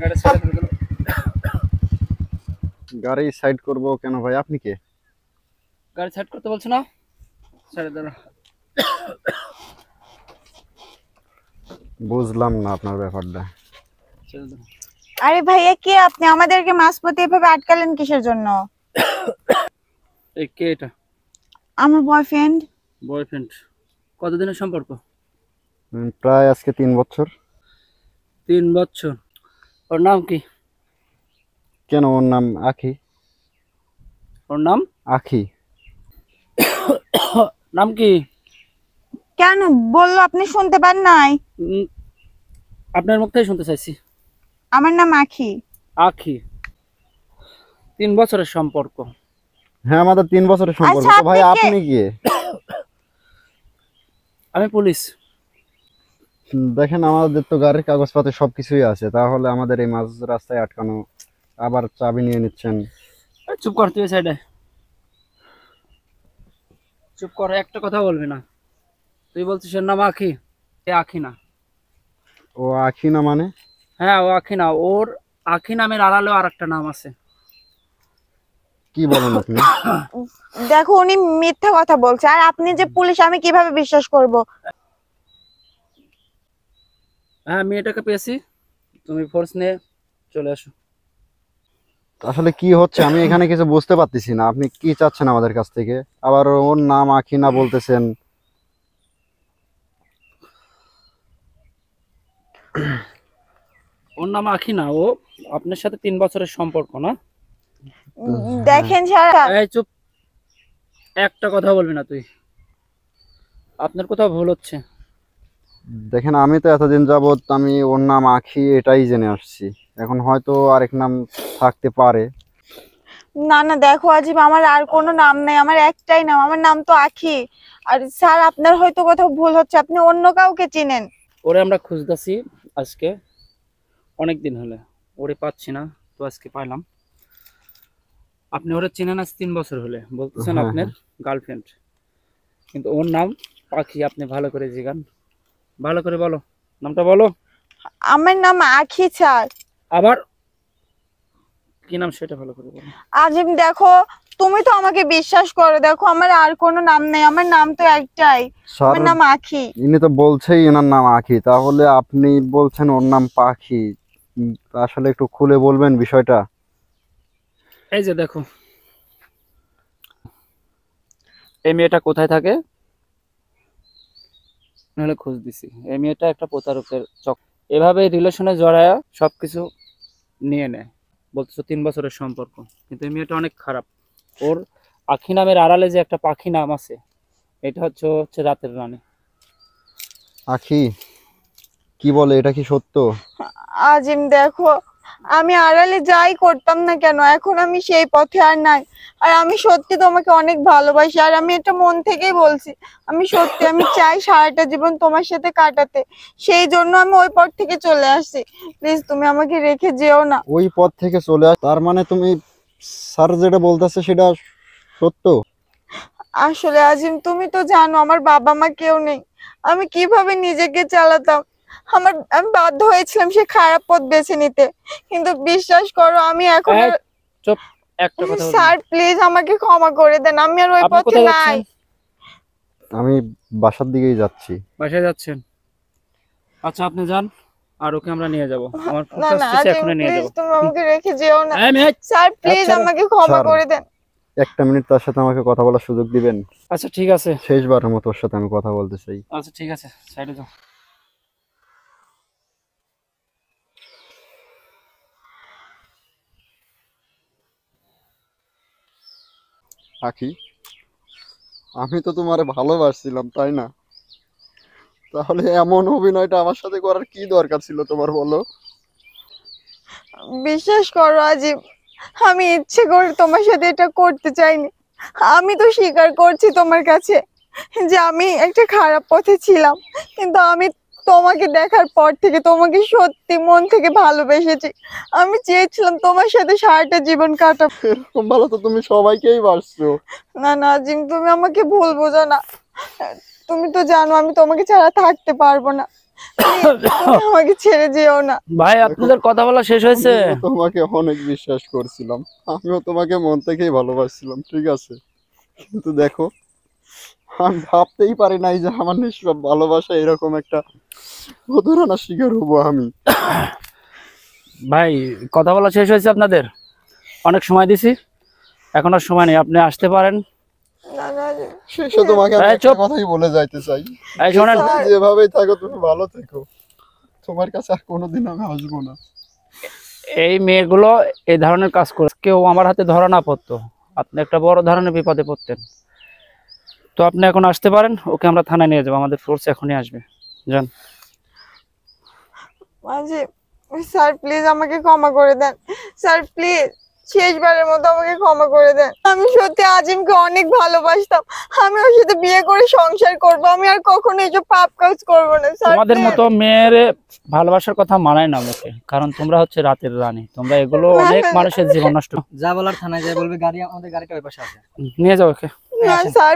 গাড়ি সাইড করে দিল। গাড়ি সাইড করব কেন ভাই? আপনি কে? গাড়ি সাইড করতে বলছো না? সাইড দাও। বুঝলাম না আপনার ব্যাপারটা। ছেড়ে দাও। আরে ভাইয়া কে আপনি? আমাদেরকে মাঝপথে এভাবে আটকালেন কিসের জন্য? এই কে এটা? আমার বয়ফ্রেন্ড। বয়ফ্রেন্ড? কতদিনের সম্পর্ক? প্রায় আজকে 3 বছর। 3 বছর। ওর নাম কি? কেন, ওর নাম আখি। ওর নাম আখি। নাম কি? কেন বললো? আপনি শুনতে পান নাই? উম, আপনার মুখ থেকে শুনতে চাইছি। আমার নাম আখি। আখি। 3 বছরের সম্পর্ক। হ্যাঁ, আমাদের 3 বছরের সম্পর্ক। আচ্ছা, তো ভাই আপনি কে? আপনি কে? আমি পুলিশ। দেখেন, আমাদের তো গাড়ির কাগজপত্র সবকিছুই আছে, তাহলে আমাদের এই মাঝ রাস্তায় আটকানো, আবার চাবি নিয়ে নিচ্ছেন। এই চুপ কর তুই সাইডে। চুপ কর, একটা কথা বলবি না। তুই বলছিস এর নাম আখি? এ আখি না। ও আখি না মানে? হ্যাঁ, ও আখি না। ওর আখি নামের আড়ালেও আর একটা নাম আছে। কি বলেন আপনি? দেখো, উনি মিথ্যা কথা বলছে। আর আপনি যে পুলিশ, আমি কিভাবে বিশ্বাস করব? হ্যাঁ, মেয়েটাকে পেয়েছি। তুমি ফোর্স নিয়ে চলে আসো। আসলে কি হচ্ছে আমি এখানে কিছু বুঝতে পারতেছি না। আপনি কি চাচ্ছেন আমাদের কাছ থেকে? আবার ওর নাম আখি না বলতেছেন। ওর নাম আখি না। ও আপনার সাথে 3 বছরের সম্পর্ক না? দেখেন স্যার। এই চুপ, একটা কথা বলবি না তুই। আপনার কোথাও ভুল হচ্ছে। দেখেন, আমি তো এতদিন যাবত আমি ওর নাম আখি এটাই জেনে আসছি। এখন হয়তো আরেক নাম থাকতে পারে। না না, দেখো আজিব, আমার আর কোনো নাম নাই, আমার একটাই নাম, আমার নাম তো আখি। আর স্যার, আপনার হয়তো কোথাও ভুল হচ্ছে, আপনি অন্য কাউকে চিনেন। ওরে আমরা খুঁজতেছি আজকে অনেক দিন হলে, ওরে পাচ্ছি না, তো আজকে পাইলাম। আপনি ওরে চেনেন আজ 3 বছর হলে, বলতেছেন হ্যাঁ, আপনার হ্যাঁ। গার্লফ্রেন্ড, কিন্তু ওর নাম পাখি। আপনি ভালো করে জিগান, ভালো করে বলো, নামটা বলো। আমার নাম আখি স্যার। আবার কি নাম সেটা ভালো করে বলো। আজিম, দেখো, তুমি তো আমাকে বিশ্বাস করো। দেখো, আমার আর কোনো নাম নেই, আমার নাম তো একটাই, স্যার, আমার নাম আখি। ইনি তো বলছেই এনার নাম আখি, তাহলে আপনি বলছেন ওর নাম পাখি। উম, আসলে একটু খুলে বলবেন বিষয়টা? এই যে দেখো, এই মেয়েটা কোথায় থাকে? নাহলে খোঁজ দিছি। এই মেয়েটা একটা প্রতারকের চক, এভাবে রিলেশনে জড়ায়া সবকিছু নিয়ে নেয়। বলতেছো 3 বছরের সম্পর্ক, কিন্তু এই মেয়েটা অনেক খারাপ। ওর আখি নামের আড়ালে যে একটা পাখি নাম আছে, এটা হচ্ছে রাতের রানী। আখি কি বলে, এটা কি সত্য? আজিম, দেখো, আমি আড়ালে যাই করতাম না কেন, এখন আমি সেই পথে আর নাই। আর আমি সত্যি তোমাকে অনেক ভালোবাসি, আর আমি এটা মন থেকেই বলছি। আমি সত্যি, আমি চাই সারাটা জীবন তোমার সাথে কাটাতে। সেই জন্য আমি ওই পথ থেকে চলে আসছি। প্লিজ, তুমি আমাকে রেখে যেও না। ওই পথ থেকে চলে তার মানে তুমি, স্যার যেটা বলতেছে সেটা সত্য? আসলে আজিম, তুমি তো জানো আমার বাবা মা কেউ নেই। আমি কিভাবে নিজেকে চালাতাম? আমি বাধ্য হয়েছিলাম সে খারাপ পথ বেছে নিতে। কিন্তু বিশ্বাস করো, আমি এখন এই চুপ, একটা কথা বলবি না। স্যার প্লিজ আমাকে ক্ষমা করে দেন, আমি আর ওই আপনি পথে কোথায় নাই। যাচ্ছেন? আমি বাসার দিকেই যাচ্ছি। বাসায় যাচ্ছেন? আচ্ছা আপনি যান, আর ওকে আমরা নিয়ে যাব। আমার ফোন না না আসতেছে, আজিম, এখনই নিয়ে প্লিজ যাব। তুমি আমাকে রেখে যেও না। এই মেয়ে, স্যার প্লিজ আচ্ছা আমাকে ক্ষমা স্যার, করে দেন। একটা মিনিট তার সাথে আমাকে কথা বলার সুযোগ দিবেন? আচ্ছা ঠিক আছে। শেষবারের মতো ওর সাথে আমি কথা বলতে চাই। আচ্ছা ঠিক আছে, সাইডে যাও। আখি, আমি তো তোমারে ভালোবাসছিলাম, তাই না? তাহলে এমন অভিনয়টা আমার সাথে করার কি দরকার ছিল তোমার, বলো? বিশ্বাস করো আজিম, আমি ইচ্ছে করে তোমার সাথে এটা করতে চাইনি। আমি তো স্বীকার করছি তোমার কাছে যে আমি একটা খারাপ পথে ছিলাম, কিন্তু আমি তোমাকে দেখার পর থেকে তোমাকে সত্যি মন থেকে ভালোবেসেছি। আমি চেয়েছিলাম তোমার সাথে সারাটা জীবন কাটাবো। এরকম ভালো তো তুমি সবাইকেই বাসছো। না না জিম, তুমি আমাকে ভুল বোঝো না। তুমি তো জানো আমি তোমাকে ছাড়া থাকতে পারবো না। তুমি আমাকে ছেড়ে যেও না। ভাই আপনাদের কথা বলা শেষ হয়েছে? আমিও তোমাকে অনেক বিশ্বাস করছিলাম, আমিও তোমাকে মন থেকেই ভালোবাসছিলাম, ঠিক আছে, কিন্তু দেখো আমি ভাবতেই পারি নাই যে আমার নিষ্পাপ ভালোবাসা এরকম একটা প্রতারণার শিকার হবো আমি। ভাই কথা বলা শেষ হয়েছে আপনাদের? অনেক সময় দিছি, এখন আর সময় নেই, আপনি আসতে পারেন। না না শেষে তোমাকে আমি এই একটা চুপ। কথাই বলে যাইতে চাই, এই শোনেন, তুমি যেভাবেই থাকো তুমি ভালো থেকো, তোমার কাছে আর কোনোদিন আমি আসবো না। এই মেয়েগুলো এই ধরনের কাজ করে, কেউ আমার হাতে ধরা না পড়তো, আপনি একটা বড় ধরনের বিপদে পড়তেন। তো আপনি এখন আসতে পারেন, ওকে আমরা থানায় নিয়ে যাবো, আমাদের ফোর্স এখনই আসবে, যান। মাঝি, স্যার প্লিজ আমাকে ক্ষমা করে দেন, স্যার প্লিজ শেষবারের মতো আমাকে ক্ষমা করে দেন। আমি সত্যি আজিমকে অনেক ভালোবাসতাম, আমি ওর সাথে বিয়ে করে সংসার করব, আমি আর কখনো এইসব পাপ কাজ করব না স্যার। তোমাদের please। মতো মেয়ের ভালোবাসার কথা মানায় না মুখে, কারণ তোমরা হচ্ছে রাতের রানী, তোমরা এগুলো অনেক মানুষের জীবন নষ্ট। যা বলার থানায় যাই বলবে, গাড়ি আমাদের গাড়িটা ওই পাশে আছে। নিয়ে যাও ওকে। না স্যার